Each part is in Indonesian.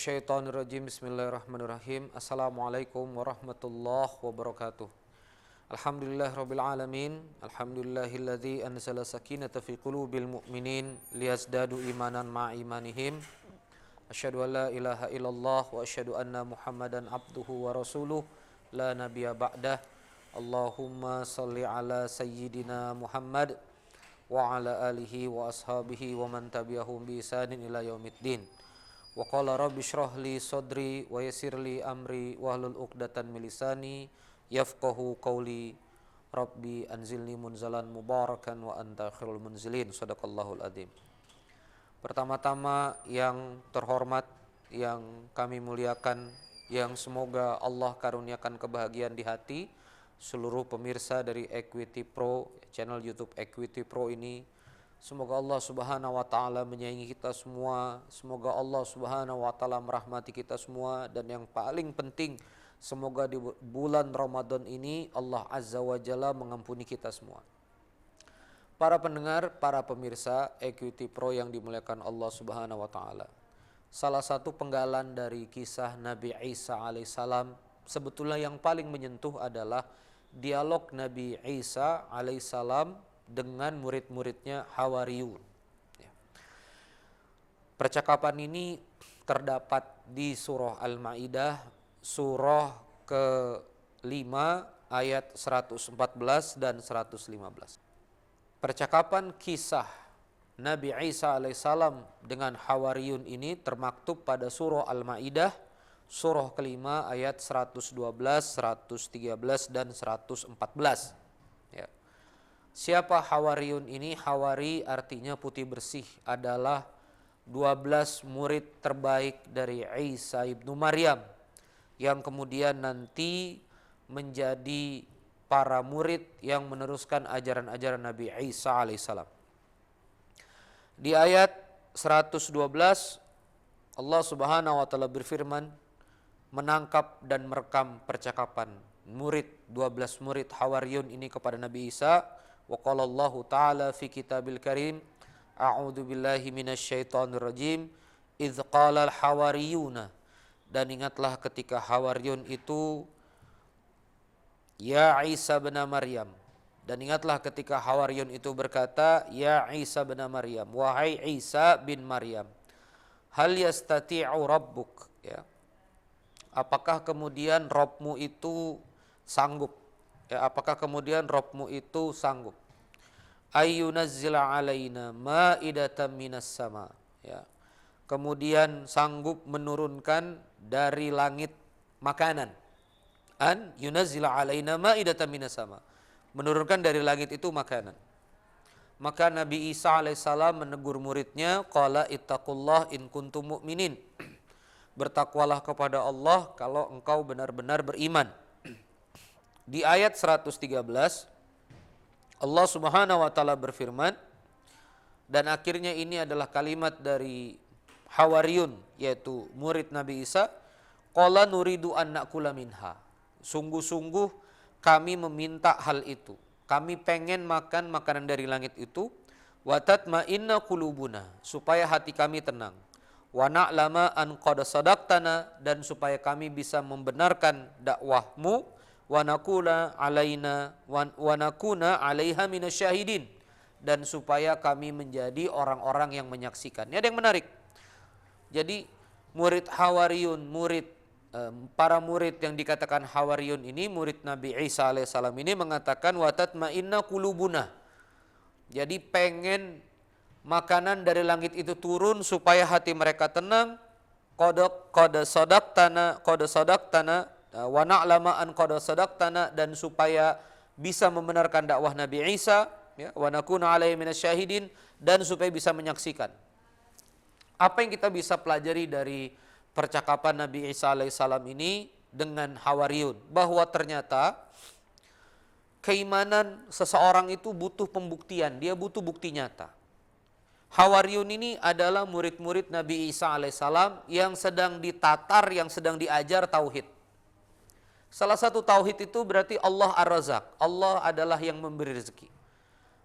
minasyaitonirrajim. Bismillahirrahmanirrahim. Assalamualaikum warahmatullahi wabarakatuh. Alhamdulillahirabbil alamin. Alhamdulillahilladzi anzala sakinata fi qulubil mu'minin liyazdadu imanan ma'a imanihim. Asyhadu an la ilaha illallah wa asyhadu anna Muhammadan abduhu wa rasuluh la nabiyya ba'dah. Allahumma shalli ala sayyidina Muhammad wa ala alihi wa ashabihi wa man tabi'ahum bi ihsanin ila yaumiddin. Wa qala rabbi shrah li sadri wa yassir li amri wahlul 'uqdatam min lisani yafqahu qawli. Rabbi anzilni munzalan mubarakan wa anta khairul munzilin. Shadaqallahul adzim. Pertama-tama yang terhormat, yang kami muliakan, yang semoga Allah karuniakan kebahagiaan di hati seluruh pemirsa dari Equity Pro, channel YouTube Equity Pro ini. Semoga Allah Subhanahu wa taala menyayangi kita semua. Semoga Allah Subhanahu wa taala merahmati kita semua, dan yang paling penting semoga di bulan Ramadan ini Allah Azza wa Jalla mengampuni kita semua. Para pendengar, para pemirsa Equity Pro yang dimuliakan Allah Subhanahu wa taala. Salah satu penggalan dari kisah Nabi Isa alaihissalam sebetulnya yang paling menyentuh adalah dialog Nabi Isa alaihissalam dengan murid-muridnya Hawariyun. Percakapan ini terdapat di surah Al-Maidah, surah ke-5 ayat 114 dan 115. Percakapan kisah Nabi Isa alaihissalam dengan Hawariyun ini termaktub pada surah Al-Maidah, surah ke-5 ayat 112, 113 dan 114. Ya. Siapa Hawariyun ini? Hawari artinya putih bersih, adalah 12 murid terbaik dari Isa ibnu Maryam yang kemudian nanti menjadi para murid yang meneruskan ajaran-ajaran Nabi Isa alaihissalam. Di ayat 112 Allah Subhanahu wa taala berfirman, menangkap dan merekam percakapan murid 12 murid Hawariyun ini kepada Nabi Isa. Wa qala Allahu ta'ala fi kitabil karim, a'udzu billahi minasyaitonir rajim, idz qala al-hawariyuna, dan ingatlah ketika Hawariyun itu, ya Isa bin Maryam, dan ingatlah ketika Hawariyun itu berkata, ya Isa bin Maryam, wahai Isa bin Maryam, hal yastati'u rabbuk, ya, apakah kemudian Rabbmu itu sanggup? Ya, apakah kemudian Rabbmu itu sanggup? Ayyunazzila alaina ma'idatan minas sama. Ya. Kemudian sanggup menurunkan dari langit makanan. An yunazzila alaina ma'idatan minas sama. Menurunkan dari langit itu makanan. Maka Nabi Isa alaihissalam menegur muridnya, qala ittaqullah in kuntum mu'minin. Bertakwalah kepada Allah kalau engkau benar-benar beriman. Di ayat 113 Allah Subhanahu wa taala berfirman, dan akhirnya ini adalah kalimat dari Hawariyun, yaitu murid Nabi Isa, qala nuridu an na'kula minha. Sungguh-sungguh kami meminta hal itu. Kami pengen makan makanan dari langit itu, wa tatma'inna qulubuna, supaya hati kami tenang. Wa na'lama an qad sadaqtana, dan supaya kami bisa membenarkan dakwahmu, wa nakuna alaina wa nakuna 'alaiha minasyahidin, dan supaya kami menjadi orang-orang yang menyaksikan. Ini ada yang menarik. Jadi murid Hawariyun, para murid yang dikatakan Hawariyun ini, murid Nabi Isa alaihissalam ini mengatakan wa tatma'inna qulubuna. Jadi pengen makanan dari langit itu turun supaya hati mereka tenang. Qad sadaqtana wa na'lama an qad sadaqtana, dan supaya bisa membenarkan dakwah Nabi Isa, ya, wa nakuna 'alaihi minasyahidin, dan supaya bisa menyaksikan. Apa yang kita bisa pelajari dari percakapan Nabi Isa alaihissalam ini dengan Hawariyun? Bahwa ternyata keimanan seseorang itu butuh pembuktian, dia butuh bukti nyata. Hawariyun ini adalah murid-murid Nabi Isa alaihissalam yang sedang ditatar, yang sedang diajar tauhid. Salah satu tauhid itu berarti Allah Ar-Razak, Allah adalah yang memberi rezeki.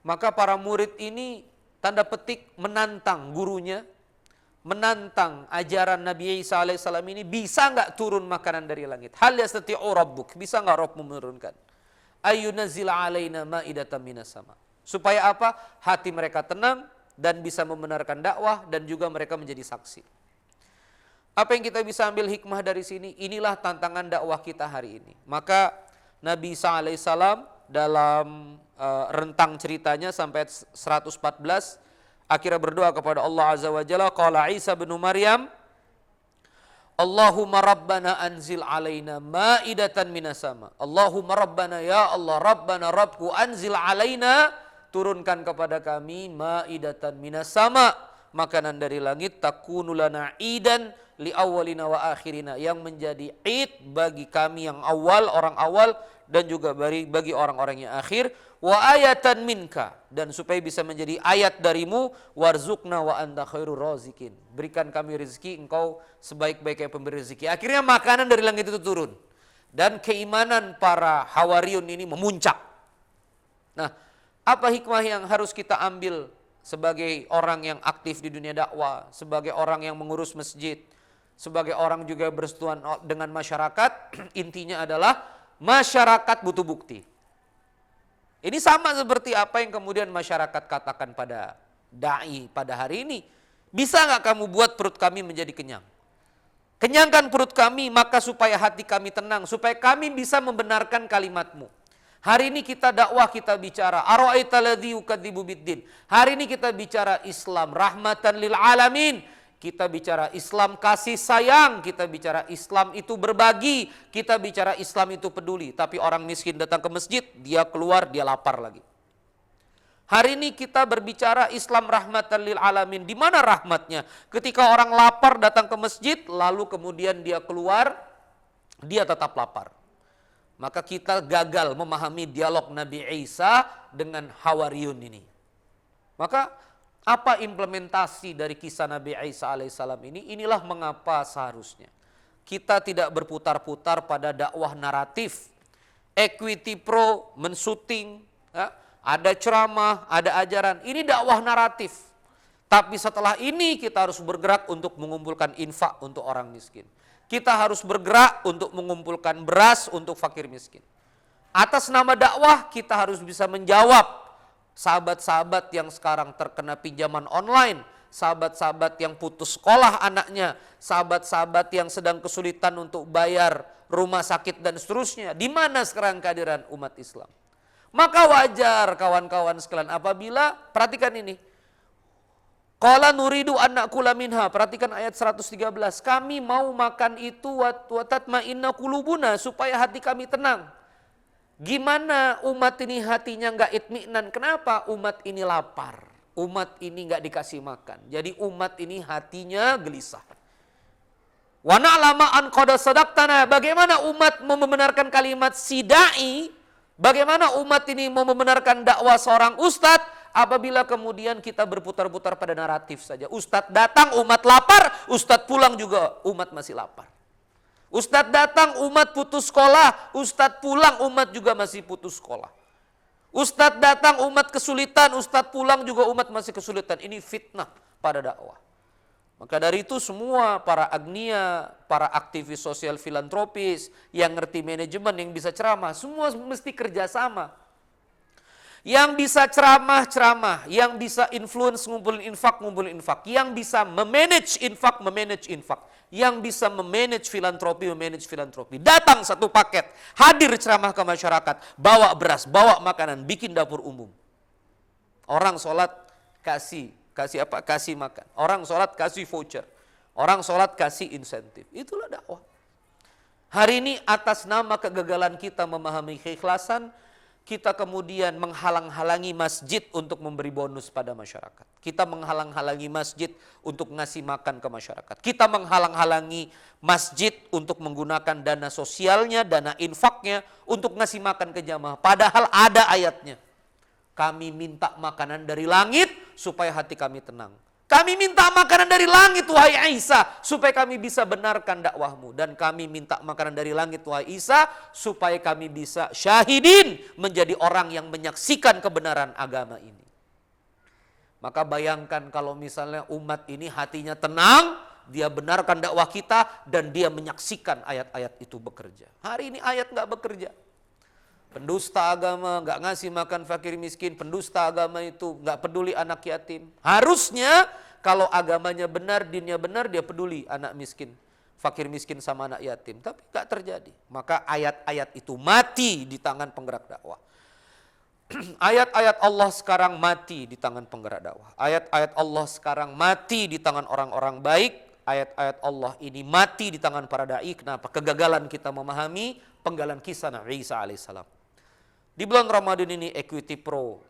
Maka para murid ini tanda petik menantang gurunya, menantang ajaran Nabi Isa alaihissalam ini, bisa nggak turun makanan dari langit? Hal yastati'u rabbuk, bisa nggak Rabbmu menurunkan? Ayyunazzil alaina ma'idatan minas sama. Supaya apa? Hati mereka tenang dan bisa membenarkan dakwah dan juga mereka menjadi saksi. Apa yang kita bisa ambil hikmah dari sini? Inilah tantangan dakwah kita hari ini. Maka Nabi Isa alaihissalam dalam rentang ceritanya sampai 114 akhirnya berdoa kepada Allah Azza wa Jalla, qala Isa bin Maryam, Allahumma rabbana anzil alaina ma'idatan minas sama. Allahumma rabbana, ya Allah, rabbana rabbku, anzil alaina, turunkan kepada kami ma'idatan minas sama, makanan dari langit, takunu lana idan li awwalina wa akhirina, yang menjadi id bagi kami yang awal, orang awal, dan juga bagi orang-orang yang akhir, wa ayatan minka, dan supaya bisa menjadi ayat darimu, warzuqna wa anta khairur razikin, berikan kami rezeki, engkau sebaik-baiknya pemberi rezeki. Akhirnya makanan dari langit itu turun dan keimanan para Hawariyun ini memuncak. Nah, apa hikmah yang harus kita ambil sebagai orang yang aktif di dunia dakwah, sebagai orang yang mengurus masjid, sebagai orang juga bersentuhan dengan masyarakat? Intinya adalah masyarakat butuh bukti. Ini sama seperti apa yang kemudian masyarakat katakan pada da'i pada hari ini. Bisa nggak kamu buat perut kami menjadi kenyang? Kenyangkan perut kami, maka supaya hati kami tenang, supaya kami bisa membenarkan kalimatmu. Hari ini kita dakwah, kita bicara ara'aita alladzi yukadzibu biddin. Hari ini kita bicara Islam rahmatan lil alamin. Kita bicara Islam kasih sayang, kita bicara Islam itu berbagi, kita bicara Islam itu peduli. Tapi orang miskin datang ke masjid, dia keluar, dia lapar lagi. Hari ini kita berbicara Islam rahmatan lil alamin. Di mana rahmatnya? Ketika orang lapar datang ke masjid, lalu kemudian dia keluar, dia tetap lapar. Maka kita gagal memahami dialog Nabi Isa dengan Hawariyun ini. Maka apa implementasi dari kisah Nabi Isa alaihissalam ini? Inilah mengapa seharusnya kita tidak berputar-putar pada dakwah naratif. Equity Pro mensyuting, ya, ada ceramah, ada ajaran. Ini dakwah naratif. Tapi setelah ini kita harus bergerak untuk mengumpulkan infak untuk orang miskin. Kita harus bergerak untuk mengumpulkan beras untuk fakir miskin. Atas nama dakwah kita harus bisa menjawab sahabat-sahabat yang sekarang terkena pinjaman online, sahabat-sahabat yang putus sekolah anaknya, sahabat-sahabat yang sedang kesulitan untuk bayar rumah sakit dan seterusnya. Di mana sekarang kehadiran umat Islam? Maka wajar kawan-kawan sekalian apabila, perhatikan ini, qala nuridu an na'kula minha, perhatikan ayat 113, kami mau makan itu wa tatma'inna qulubuna, supaya hati kami tenang. Gimana umat ini hatinya nggak itminan? Kenapa? Umat ini lapar, umat ini nggak dikasih makan. Jadi umat ini hatinya gelisah. Wa na'lama an qad sadaqtana, bagaimana umat membenarkan kalimat sidai? Bagaimana umat ini membenarkan dakwah seorang ustadz apabila kemudian kita berputar-putar pada naratif saja? Ustadz datang, umat lapar, ustadz pulang juga umat masih lapar. Ustadz datang, umat putus sekolah, ustadz pulang, umat juga masih putus sekolah. Ustadz datang, umat kesulitan, ustadz pulang juga umat masih kesulitan. Ini fitnah pada dakwah. Maka dari itu semua para agnia, para aktivis sosial filantropis, yang ngerti manajemen, yang bisa ceramah, semua mesti kerjasama. Yang bisa ceramah, yang bisa influence ngumpulin infak, yang bisa memanage infak, yang bisa memanage filantropi. Datang satu paket, hadir ceramah ke masyarakat, bawa beras, bawa makanan, bikin dapur umum. Orang sholat kasih apa? Kasih makan. Orang sholat kasih voucher. Orang sholat kasih insentif. Itulah dakwah. Hari ini atas nama kegagalan kita memahami keikhlasan, kita kemudian menghalang-halangi masjid untuk memberi bonus pada masyarakat. Kita menghalang-halangi masjid untuk ngasih makan ke masyarakat. Kita menghalang-halangi masjid untuk menggunakan dana sosialnya, dana infaknya untuk ngasih makan ke jamaah. Padahal ada ayatnya. Kami minta makanan dari langit supaya hati kami tenang. Kami minta makanan dari langit, wahai Isa, supaya kami bisa benarkan dakwahmu. Dan kami minta makanan dari langit, wahai Isa, supaya kami bisa syahidin, menjadi orang yang menyaksikan kebenaran agama ini. Maka bayangkan kalau misalnya umat ini hatinya tenang, dia benarkan dakwah kita dan dia menyaksikan ayat-ayat itu bekerja. Hari ini ayat nggak bekerja. Pendusta agama nggak ngasih makan fakir miskin, pendusta agama itu nggak peduli anak yatim. Harusnya kalau agamanya benar, dinnya benar, dia peduli anak miskin, fakir miskin sama anak yatim. Tapi nggak terjadi. Maka ayat-ayat itu mati di tangan penggerak dakwah. Ayat-ayat Allah sekarang mati di tangan penggerak dakwah. Ayat-ayat Allah sekarang mati di tangan orang-orang baik. Ayat-ayat Allah ini mati di tangan para da'i. Kenapa? Kegagalan kita memahami penggalan kisah Nabi Isa alaihissalam. Di bulan Ramadan ini Equity Pro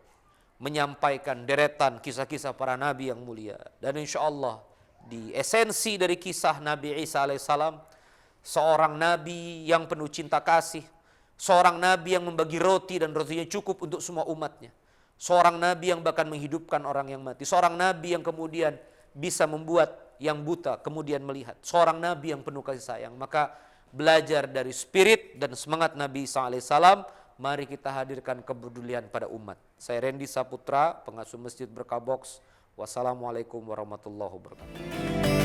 menyampaikan deretan kisah-kisah para nabi yang mulia. Dan insya Allah di esensi dari kisah Nabi Isa alaihissalam, seorang nabi yang penuh cinta kasih, seorang nabi yang membagi roti dan rotinya cukup untuk semua umatnya. Seorang nabi yang bahkan menghidupkan orang yang mati. Seorang nabi yang kemudian bisa membuat yang buta kemudian melihat. Seorang nabi yang penuh kasih sayang. Maka belajar dari spirit dan semangat Nabi Isa alaihissalam, mari kita hadirkan kepedulian pada umat. Saya Randy Saputra, pengasuh Masjid Berkah Box. Wassalamualaikum warahmatullahi wabarakatuh.